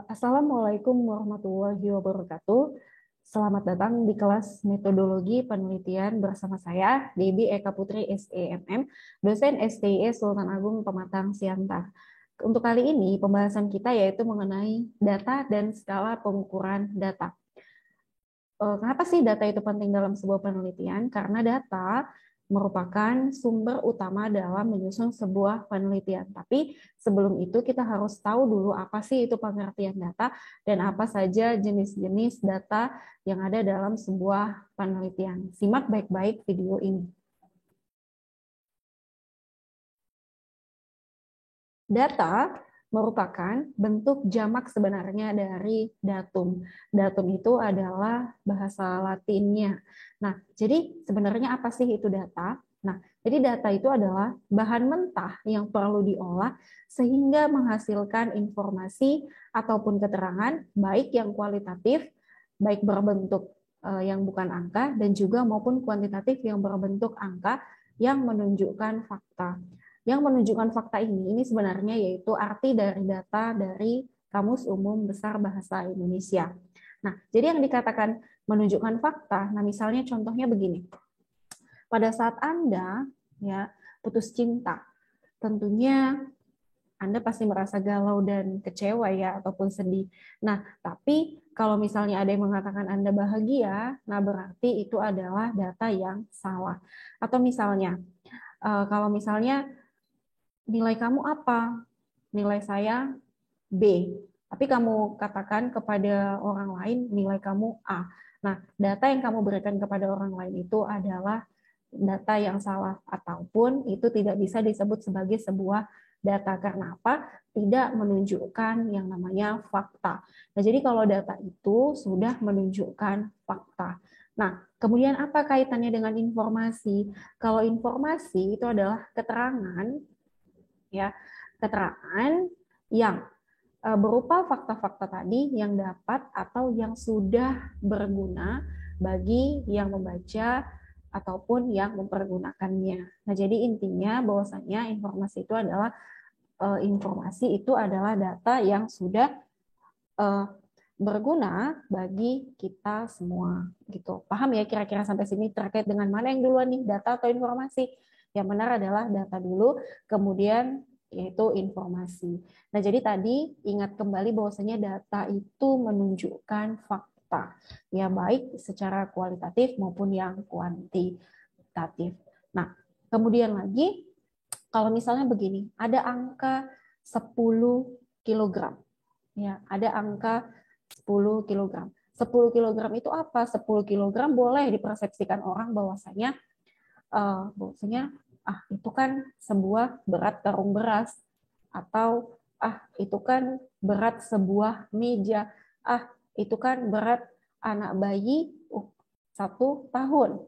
Assalamualaikum warahmatullahi wabarakatuh. Selamat datang di kelas metodologi penelitian bersama saya, Debbie Eka Putri SEMM, dosen STIS Sultan Agung Pematang Siantar. Untuk kali ini, pembahasan kita yaitu mengenai data dan skala pengukuran data. Kenapa sih data itu penting dalam sebuah penelitian? Karena data merupakan sumber utama dalam menyusun sebuah penelitian. Tapi sebelum itu kita harus tahu dulu apa sih itu pengertian data dan apa saja jenis-jenis data yang ada dalam sebuah penelitian. Simak baik-baik video ini. Data merupakan bentuk jamak sebenarnya dari datum. Datum itu adalah bahasa Latinnya. Nah, jadi sebenarnya apa sih itu data? Nah, jadi data itu adalah bahan mentah yang perlu diolah sehingga menghasilkan informasi ataupun keterangan baik yang kualitatif, baik berbentuk yang bukan angka dan juga maupun kuantitatif yang berbentuk angka yang menunjukkan fakta. Yang menunjukkan fakta ini sebenarnya yaitu arti dari data dari Kamus Umum Besar Bahasa Indonesia. Nah, jadi yang dikatakan menunjukkan fakta, nah misalnya contohnya begini. Pada saat Anda ya putus cinta, tentunya Anda pasti merasa galau dan kecewa ya ataupun sedih. Nah, tapi kalau misalnya ada yang mengatakan Anda bahagia, nah berarti itu adalah data yang salah. Atau misalnya kalau misalnya nilai kamu apa? Nilai saya B. Tapi kamu katakan kepada orang lain nilai kamu A. Nah, data yang kamu berikan kepada orang lain itu adalah data yang salah ataupun itu tidak bisa disebut sebagai sebuah data. Karena apa? Tidak menunjukkan yang namanya fakta. Nah, jadi kalau data itu sudah menunjukkan fakta. Nah, kemudian apa kaitannya dengan informasi? Kalau informasi itu adalah keterangan ya, keterangan yang berupa fakta-fakta tadi yang dapat atau yang sudah berguna bagi yang membaca ataupun yang mempergunakannya. Nah, jadi intinya bahwasanya informasi itu adalah data yang sudah berguna bagi kita semua gitu. Paham ya kira-kira sampai sini terkait dengan mana yang duluan nih, data atau informasi? Yang benar adalah data dulu, kemudian yaitu informasi. Nah, jadi tadi ingat kembali bahwasanya data itu menunjukkan fakta, ya baik secara kualitatif maupun yang kuantitatif. Nah, kemudian lagi kalau misalnya begini, ada angka 10 kilogram. Ya, ada angka 10 kilogram. 10 kilogram itu apa? 10 kilogram boleh dipersepsikan orang bahwasanya itu kan sebuah berat karung beras, atau itu kan berat sebuah meja, itu kan berat anak bayi 1 tahun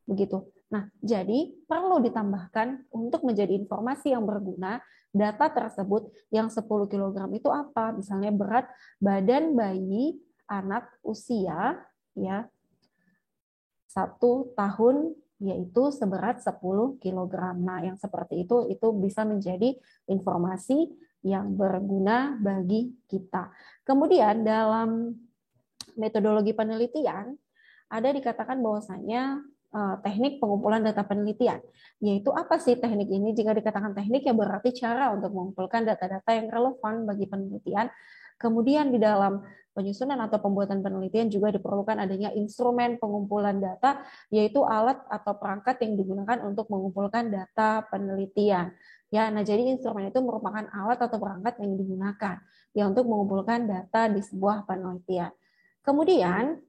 begitu. Nah, jadi perlu ditambahkan untuk menjadi informasi yang berguna data tersebut yang 10 kilogram itu apa? Misalnya berat badan bayi anak usia ya 1 tahun yaitu seberat 10 kilogram. Nah, yang seperti itu bisa menjadi informasi yang berguna bagi kita. Kemudian dalam metodologi penelitian ada dikatakan bahwasanya teknik pengumpulan data penelitian. Yaitu apa sih teknik ini? Jika dikatakan teknik ya berarti cara untuk mengumpulkan data-data yang relevan bagi penelitian. Kemudian di dalam penyusunan atau pembuatan penelitian juga diperlukan adanya instrumen pengumpulan data, yaitu alat atau perangkat yang digunakan untuk mengumpulkan data penelitian. Ya, nah jadi instrumen itu merupakan alat atau perangkat yang digunakan ya untuk mengumpulkan data di sebuah penelitian. Kemudian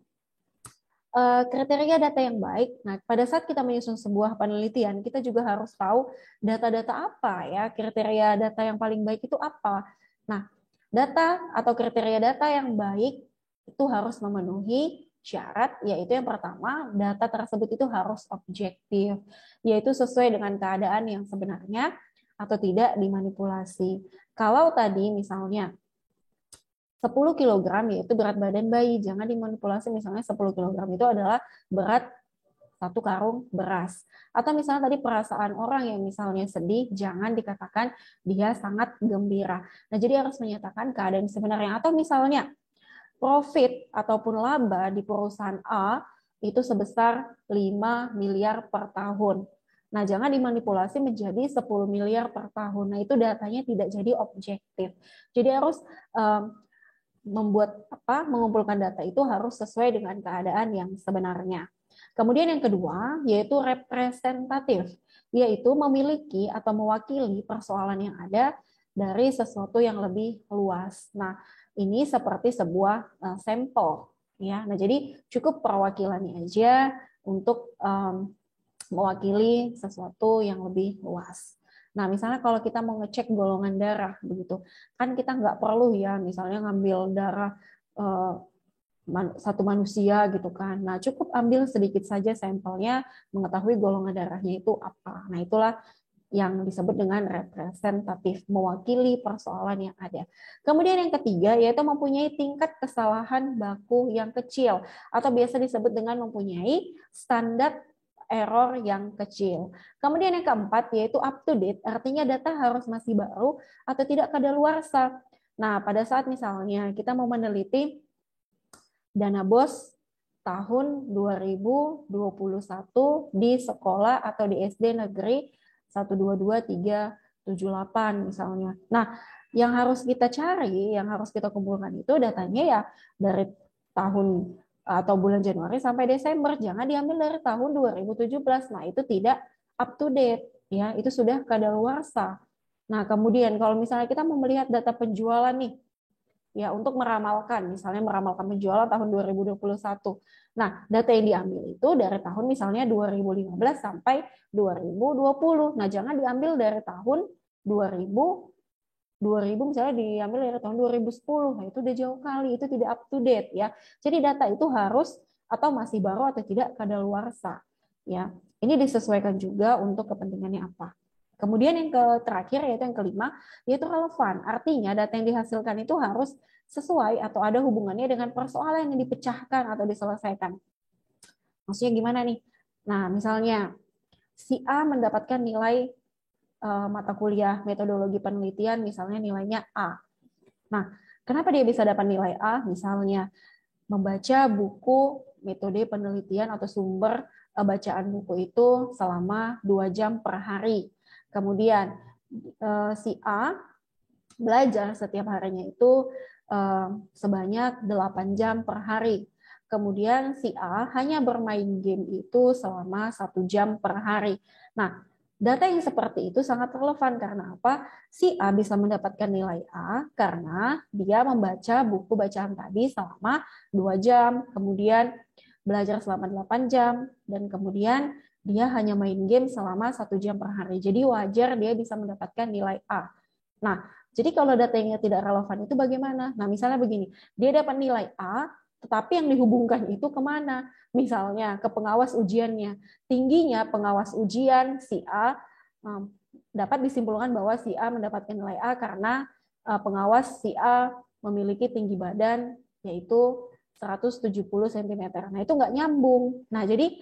kriteria data yang baik. Nah, pada saat kita menyusun sebuah penelitian, kita juga harus tahu data-data apa ya, kriteria data yang paling baik itu apa. Nah, data atau kriteria data yang baik itu harus memenuhi syarat, yaitu yang pertama, data tersebut itu harus objektif, yaitu sesuai dengan keadaan yang sebenarnya atau tidak dimanipulasi. Kalau tadi misalnya 10 kilogram yaitu berat badan bayi. Jangan dimanipulasi misalnya 10 kilogram itu adalah berat 1 karung beras. Atau misalnya tadi perasaan orang yang misalnya sedih, jangan dikatakan dia sangat gembira. Nah, jadi harus menyatakan keadaan sebenarnya. Atau misalnya profit ataupun laba di perusahaan A itu sebesar 5 miliar per tahun. Nah, jangan dimanipulasi menjadi 10 miliar per tahun. Nah, itu datanya tidak jadi objektif. Jadi harus mengumpulkan data itu harus sesuai dengan keadaan yang sebenarnya. Kemudian yang kedua yaitu representatif, yaitu memiliki atau mewakili persoalan yang ada dari sesuatu yang lebih luas. Nah, ini seperti sebuah sampel ya. Nah, jadi cukup perwakilannya aja untuk mewakili sesuatu yang lebih luas. Nah, misalnya kalau kita mau ngecek golongan darah, begitu, kan kita nggak perlu ya, misalnya ngambil darah satu manusia gitu kan. Nah, cukup ambil sedikit saja sampelnya, mengetahui golongan darahnya itu apa. Nah, itulah yang disebut dengan representatif, mewakili persoalan yang ada. Kemudian yang ketiga yaitu mempunyai tingkat kesalahan baku yang kecil atau biasa disebut dengan mempunyai standar error yang kecil. Kemudian yang keempat yaitu up to date, artinya data harus masih baru atau tidak kadaluarsa. Nah, pada saat misalnya kita mau meneliti dana BOS tahun 2021 di sekolah atau di SD negeri 122378 misalnya. Nah, yang harus kita cari, yang harus kita kumpulkan itu datanya ya dari tahun atau bulan Januari sampai Desember, jangan diambil dari tahun 2017. Nah, itu tidak up to date ya, itu sudah kadaluarsa. Nah, kemudian kalau misalnya kita mau melihat data penjualan nih, ya untuk meramalkan, misalnya meramalkan penjualan tahun 2021. Nah, data yang diambil itu dari tahun misalnya 2015 sampai 2020. Nah, jangan diambil dari tahun 2000 misalnya diambil dari tahun 2010. Nah, itu udah jauh kali, itu tidak up to date ya. Jadi data itu harus atau masih baru atau tidak kadaluarsa ya. Ini disesuaikan juga untuk kepentingannya apa. Kemudian yang terakhir yaitu yang kelima, yaitu relevan. Artinya data yang dihasilkan itu harus sesuai atau ada hubungannya dengan persoalan yang dipecahkan atau diselesaikan. Maksudnya gimana nih? Nah, misalnya si A mendapatkan nilai mata kuliah metodologi penelitian, misalnya nilainya A. Nah, kenapa dia bisa dapat nilai A? Misalnya membaca buku metode penelitian atau sumber bacaan buku itu selama 2 jam per hari. Kemudian si A belajar setiap harinya itu sebanyak 8 jam per hari. Kemudian si A hanya bermain game itu selama 1 jam per hari. Nah, data yang seperti itu sangat relevan karena apa? Si A bisa mendapatkan nilai A karena dia membaca buku bacaan tadi selama 2 jam, kemudian belajar selama 8 jam, dan kemudian dia hanya main game selama 1 jam per hari. Jadi wajar dia bisa mendapatkan nilai A. Nah, jadi kalau datanya tidak relevan itu bagaimana? Nah, misalnya begini, dia dapat nilai A, tetapi yang dihubungkan itu kemana? Misalnya ke pengawas ujiannya. Tingginya pengawas ujian si A dapat disimpulkan bahwa si A mendapatkan nilai A karena pengawas si A memiliki tinggi badan yaitu 170 cm. Nah, itu nggak nyambung. Nah, jadi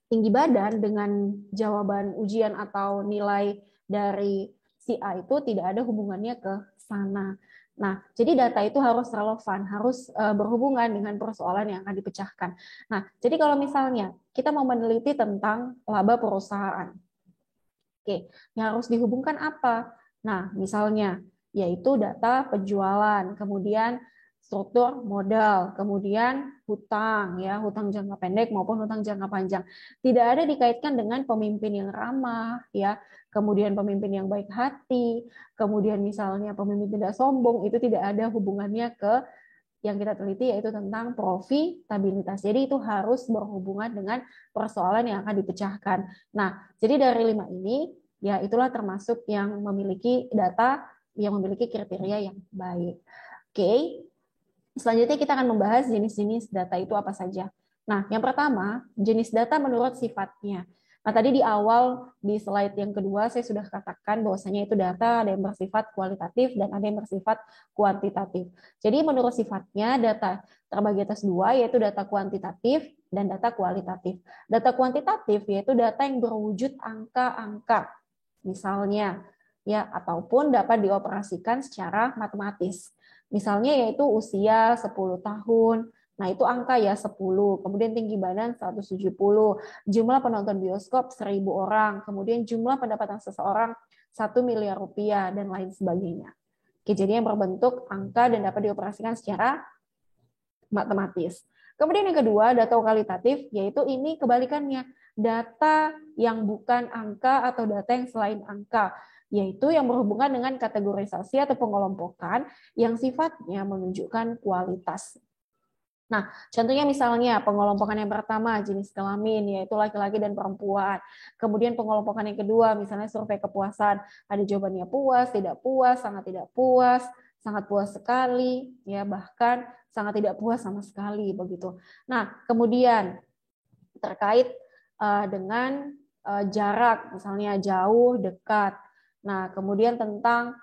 tinggi badan dengan jawaban ujian atau nilai dari si A itu tidak ada hubungannya ke sana. Nah, jadi data itu harus relevan, harus berhubungan dengan persoalan yang akan dipecahkan. Nah, jadi kalau misalnya kita mau meneliti tentang laba perusahaan, oke, yang harus dihubungkan apa? Nah, misalnya yaitu data penjualan, kemudian struktur modal, kemudian hutang ya, hutang jangka pendek maupun hutang jangka panjang. Tidak ada dikaitkan dengan pemimpin yang ramah ya, kemudian pemimpin yang baik hati, kemudian misalnya pemimpin tidak sombong, itu tidak ada hubungannya ke yang kita teliti yaitu tentang profitabilitas. Jadi itu harus berhubungan dengan persoalan yang akan dipecahkan. Nah, jadi dari 5 ini ya itulah termasuk yang memiliki data yang memiliki kriteria yang baik. Oke. Selanjutnya kita akan membahas jenis-jenis data itu apa saja. Nah, yang pertama, jenis data menurut sifatnya. Nah, tadi di awal di slide yang kedua saya sudah katakan bahwasanya itu data ada yang bersifat kualitatif dan ada yang bersifat kuantitatif. Jadi menurut sifatnya data terbagi atas dua, yaitu data kuantitatif dan data kualitatif. Data kuantitatif yaitu data yang berwujud angka-angka, misalnya ya, ataupun dapat dioperasikan secara matematis. Misalnya yaitu usia 10 tahun. Nah, itu angka ya 10. Kemudian tinggi badan 170. Jumlah penonton bioskop 1.000 orang. Kemudian jumlah pendapatan seseorang 1 miliar rupiah dan lain sebagainya. Oke, jadi yang berbentuk angka dan dapat dioperasikan secara matematis. Kemudian yang kedua, data kualitatif, yaitu ini kebalikannya. Data yang bukan angka atau data yang selain angka, yaitu yang berhubungan dengan kategorisasi atau pengelompokan yang sifatnya menunjukkan kualitas. Nah, contohnya misalnya pengelompokan yang pertama jenis kelamin, yaitu laki-laki dan perempuan. Kemudian pengelompokan yang kedua, misalnya survei kepuasan, ada jawabannya puas, sangat tidak puas, sangat puas sekali, ya bahkan sangat tidak puas sama sekali begitu. Nah, kemudian terkait dengan jarak, misalnya jauh, dekat. Nah, kemudian tentang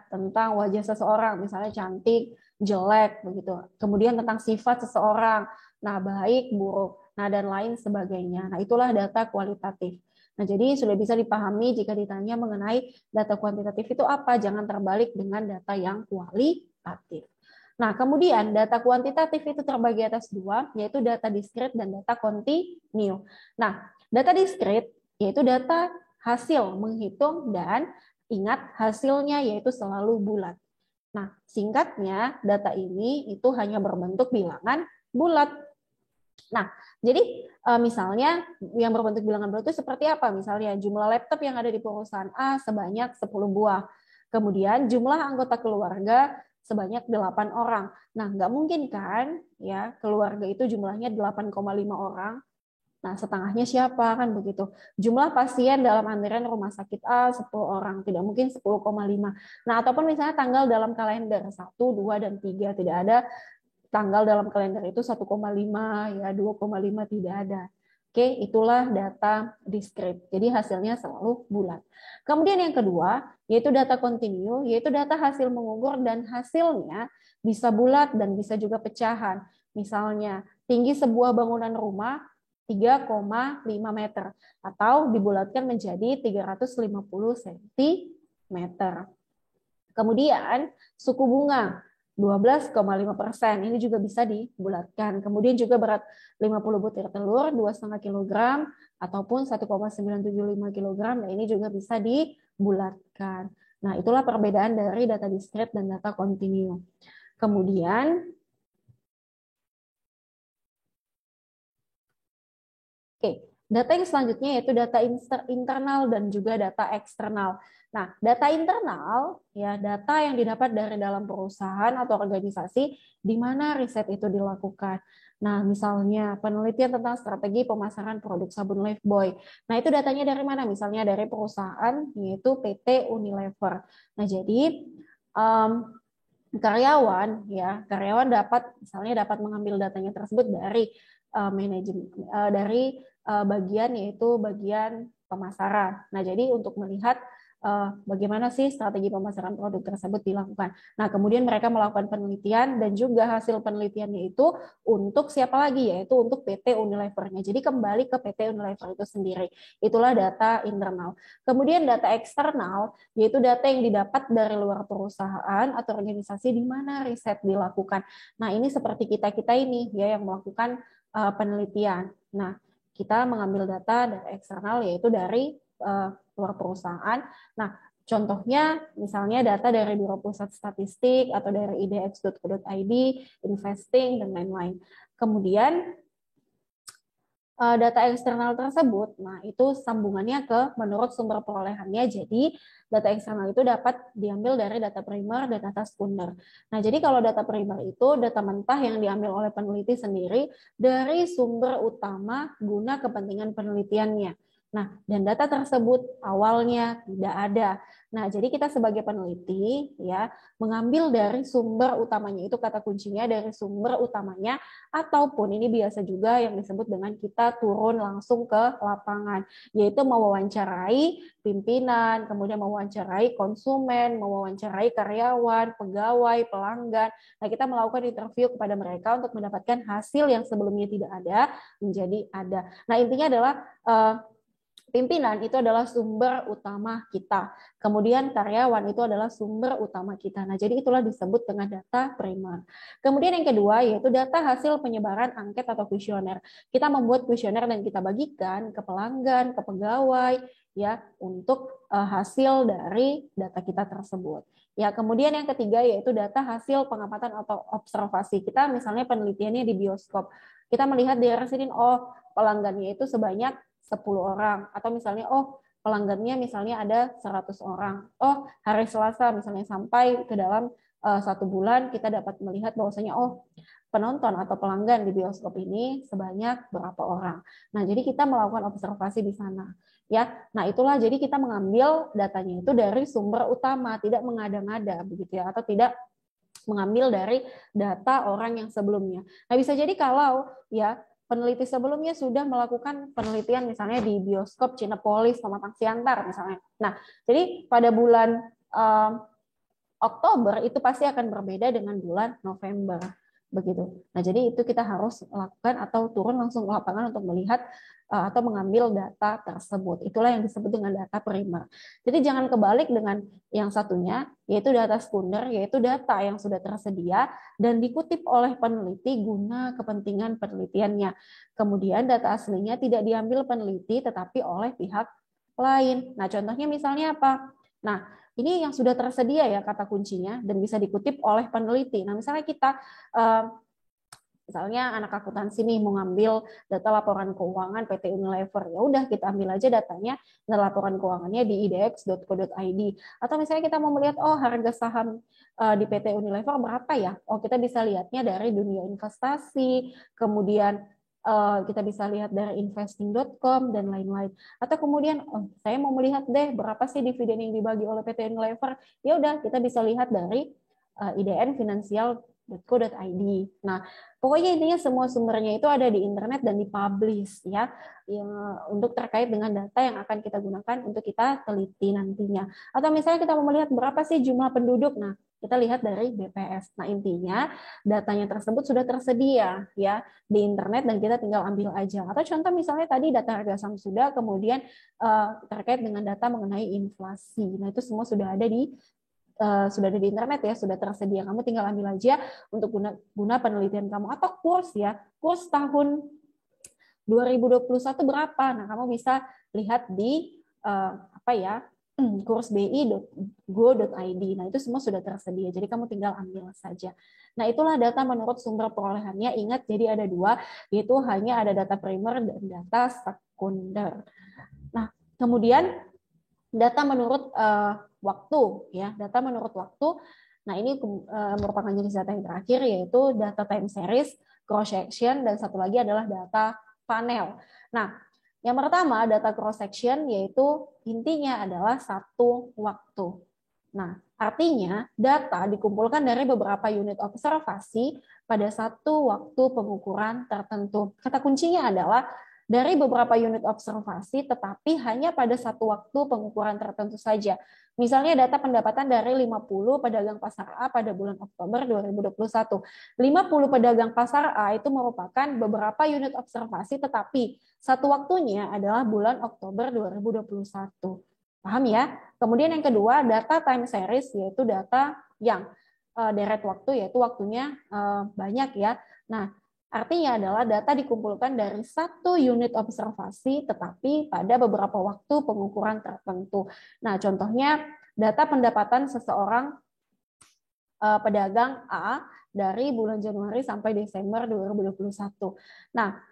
tentang wajah seseorang, misalnya cantik, jelek begitu. Kemudian tentang sifat seseorang, nah baik, buruk, nah dan lain sebagainya. Nah, itulah data kualitatif. Nah, jadi sudah bisa dipahami jika ditanya mengenai data kuantitatif itu apa, jangan terbalik dengan data yang kualitatif. Nah, kemudian data kuantitatif itu terbagi atas dua, yaitu data diskrit dan data kontinu. Nah, data diskrit yaitu data hasil menghitung dan ingat hasilnya yaitu selalu bulat. Nah, singkatnya data ini itu hanya berbentuk bilangan bulat. Nah, jadi misalnya yang berbentuk bilangan bulat itu seperti apa? Misalnya jumlah laptop yang ada di perusahaan A sebanyak 10 buah. Kemudian jumlah anggota keluarga sebanyak 8 orang. Nah, nggak mungkin kan ya keluarga itu jumlahnya 8,5 orang. Nah, setengahnya siapa kan begitu. Jumlah pasien dalam antrian rumah sakit A 10 orang, tidak mungkin 10,5. Nah, ataupun misalnya tanggal dalam kalender 1, 2 dan 3 tidak ada tanggal dalam kalender itu 1,5 ya 2,5 tidak ada. Oke, itulah data diskrit. Jadi hasilnya selalu bulat. Kemudian yang kedua, yaitu data kontinu, yaitu data hasil mengukur dan hasilnya bisa bulat dan bisa juga pecahan. Misalnya, tinggi sebuah bangunan rumah 3,5 meter atau dibulatkan menjadi 350 cm. Kemudian suku bunga 12,5%, ini juga bisa dibulatkan. Kemudian juga berat 50 butir telur 2,5 kg ataupun 1,975 kg, nah ini juga bisa dibulatkan. Nah, itulah perbedaan dari data diskrit dan data kontinu. Kemudian Oke, data yang selanjutnya yaitu data internal dan juga data eksternal. Nah, data internal ya data yang didapat dari dalam perusahaan atau organisasi di mana riset itu dilakukan. Nah, misalnya penelitian tentang strategi pemasaran produk sabun Lifebuoy. Nah, itu datanya dari mana? Misalnya dari perusahaan yaitu PT Unilever. Nah, jadi karyawan dapat mengambil datanya tersebut dari manajemen dari bagian yaitu bagian pemasaran. Nah, jadi untuk melihat bagaimana sih strategi pemasaran produk tersebut dilakukan. Nah, kemudian mereka melakukan penelitian dan juga hasil penelitiannya itu untuk siapa lagi? Yaitu untuk PT Unilever-nya. Jadi kembali ke PT Unilever itu sendiri. Itulah data internal. Kemudian data eksternal yaitu data yang didapat dari luar perusahaan atau organisasi di mana riset dilakukan. Nah, ini seperti kita-kita ini ya yang melakukan penelitian. Nah, kita mengambil data dari eksternal yaitu dari luar perusahaan. Nah, contohnya misalnya data dari Biro Pusat Statistik atau dari idx.co.id, investing, dan lain-lain. Kemudian data eksternal tersebut, nah itu sambungannya ke menurut sumber perolehannya. Jadi data eksternal itu dapat diambil dari data primer dan data sekunder. Nah, jadi kalau data primer itu data mentah yang diambil oleh peneliti sendiri dari sumber utama guna kepentingan penelitiannya. Nah, dan data tersebut awalnya tidak ada. Nah, jadi kita sebagai peneliti ya mengambil dari sumber utamanya, itu kata kuncinya dari sumber utamanya, ataupun ini biasa juga yang disebut dengan kita turun langsung ke lapangan, yaitu mewawancarai pimpinan, kemudian mewawancarai konsumen, mewawancarai karyawan, pegawai, pelanggan. Nah, kita melakukan interview kepada mereka untuk mendapatkan hasil yang sebelumnya tidak ada menjadi ada. Nah, intinya adalah pimpinan itu adalah sumber utama kita. Kemudian karyawan itu adalah sumber utama kita. Nah, jadi itulah disebut dengan data primer. Kemudian yang kedua yaitu data hasil penyebaran angket atau kuesioner. Kita membuat kuesioner dan kita bagikan ke pelanggan, ke pegawai ya untuk hasil dari data kita tersebut. Ya, kemudian yang ketiga yaitu data hasil pengamatan atau observasi. Kita misalnya penelitiannya di bioskop. Kita melihat di resident, oh pelanggannya itu sebanyak 10 orang, atau misalnya pelanggannya misalnya ada 100 orang. Oh, hari Selasa misalnya sampai ke dalam 1 bulan kita dapat melihat bahwasanya penonton atau pelanggan di bioskop ini sebanyak berapa orang. Nah, jadi kita melakukan observasi di sana. Ya, nah itulah jadi kita mengambil datanya itu dari sumber utama, tidak mengada-ngada begitu ya, atau tidak mengambil dari data orang yang sebelumnya. Nah, bisa jadi kalau ya peneliti sebelumnya sudah melakukan penelitian misalnya di bioskop Cinepolis, Pematang Siantar misalnya. Nah, jadi pada bulan Oktober itu pasti akan berbeda dengan bulan November begitu. Nah, jadi itu kita harus lakukan atau turun langsung ke lapangan untuk melihat atau mengambil data tersebut. Itulah yang disebut dengan data primer. Jadi jangan kebalik dengan yang satunya, yaitu data sekunder, yaitu data yang sudah tersedia dan dikutip oleh peneliti guna kepentingan penelitiannya. Kemudian data aslinya tidak diambil peneliti tetapi oleh pihak lain. Nah, contohnya misalnya apa? Nah, ini yang sudah tersedia ya kata kuncinya dan bisa dikutip oleh peneliti. Nah, misalnya kita misalnya anak akuntansi nih mau ngambil data laporan keuangan PT Unilever, ya udah kita ambil aja datanya dan laporan keuangannya di idx.co.id. Atau misalnya kita mau melihat harga saham di PT Unilever berapa ya? Kita bisa lihatnya dari dunia investasi, kemudian kita bisa lihat dari investing.com dan lain-lain. Atau kemudian saya mau melihat deh berapa sih dividen yang dibagi oleh PT Unilever. Ya udah kita bisa lihat dari idnfinansial.co.id. Nah, pokoknya intinya semua sumbernya itu ada di internet dan dipublish ya, yang untuk terkait dengan data yang akan kita gunakan untuk kita teliti nantinya. Atau misalnya kita mau melihat berapa sih jumlah penduduk. Nah, kita lihat dari BPS. Nah, intinya datanya tersebut sudah tersedia ya di internet dan kita tinggal ambil aja. Atau contoh misalnya tadi data harga saham sudah, kemudian terkait dengan data mengenai inflasi. Nah, itu semua sudah ada di internet ya, sudah tersedia. Kamu tinggal ambil aja untuk guna penelitian kamu. Atau kurs ya, kurs tahun 2021 berapa? Nah, kamu bisa lihat di kurs bi.go.id. Nah, itu semua sudah tersedia. Jadi kamu tinggal ambil saja. Nah, itulah data menurut sumber perolehannya. Ingat, jadi ada dua, yaitu hanya ada data primer dan data sekunder. Nah, kemudian data menurut waktu ya, data menurut waktu. Nah, ini merupakan jenis data yang terakhir yaitu data time series, cross section, dan satu lagi adalah data panel. Nah, yang pertama data cross section yaitu intinya adalah satu waktu. Nah, artinya data dikumpulkan dari beberapa unit observasi pada satu waktu pengukuran tertentu. Kata kuncinya adalah dari beberapa unit observasi, tetapi hanya pada satu waktu pengukuran tertentu saja. Misalnya data pendapatan dari 50 pedagang pasar A pada bulan Oktober 2021. 50 pedagang pasar A itu merupakan beberapa unit observasi, tetapi satu waktunya adalah bulan Oktober 2021. Paham ya? Kemudian yang kedua, data time series, yaitu data yang deret waktu, yaitu waktunya banyak ya. Nah, artinya adalah data dikumpulkan dari satu unit observasi, tetapi pada beberapa waktu pengukuran tertentu. Nah, contohnya data pendapatan seseorang pedagang A dari bulan Januari sampai Desember 2021. Nah,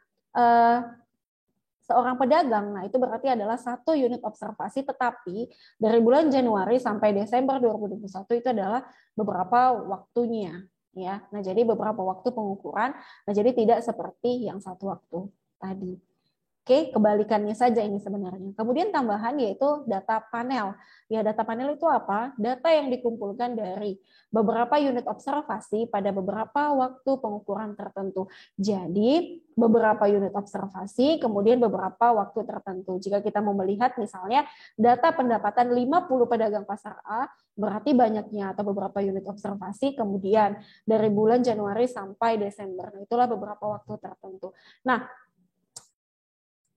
seorang pedagang, nah itu berarti adalah satu unit observasi, tetapi dari bulan Januari sampai Desember 2021 itu adalah beberapa waktunya. Ya, nah jadi beberapa waktu pengukuran, nah jadi tidak seperti yang satu waktu tadi. Oke, kebalikannya saja ini sebenarnya. Kemudian tambahan yaitu data panel. Ya, data panel itu apa? Data yang dikumpulkan dari beberapa unit observasi pada beberapa waktu pengukuran tertentu. Jadi, beberapa unit observasi, kemudian beberapa waktu tertentu. Jika kita mau melihat misalnya data pendapatan 50 pedagang pasar A, berarti banyaknya atau beberapa unit observasi, kemudian dari bulan Januari sampai Desember. Itulah beberapa waktu tertentu. Nah,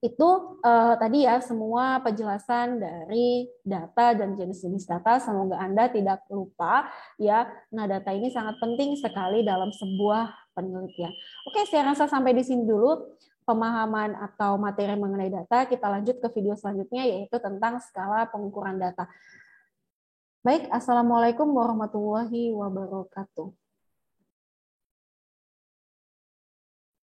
itu tadi ya semua penjelasan dari data dan jenis-jenis data. Semoga Anda tidak lupa ya. Nah, data ini sangat penting sekali dalam sebuah penelitian. Oke, saya rasa sampai di sini dulu pemahaman atau materi mengenai data. Kita lanjut ke video selanjutnya yaitu tentang skala pengukuran data. Baik, Assalamualaikum warahmatullahi wabarakatuh.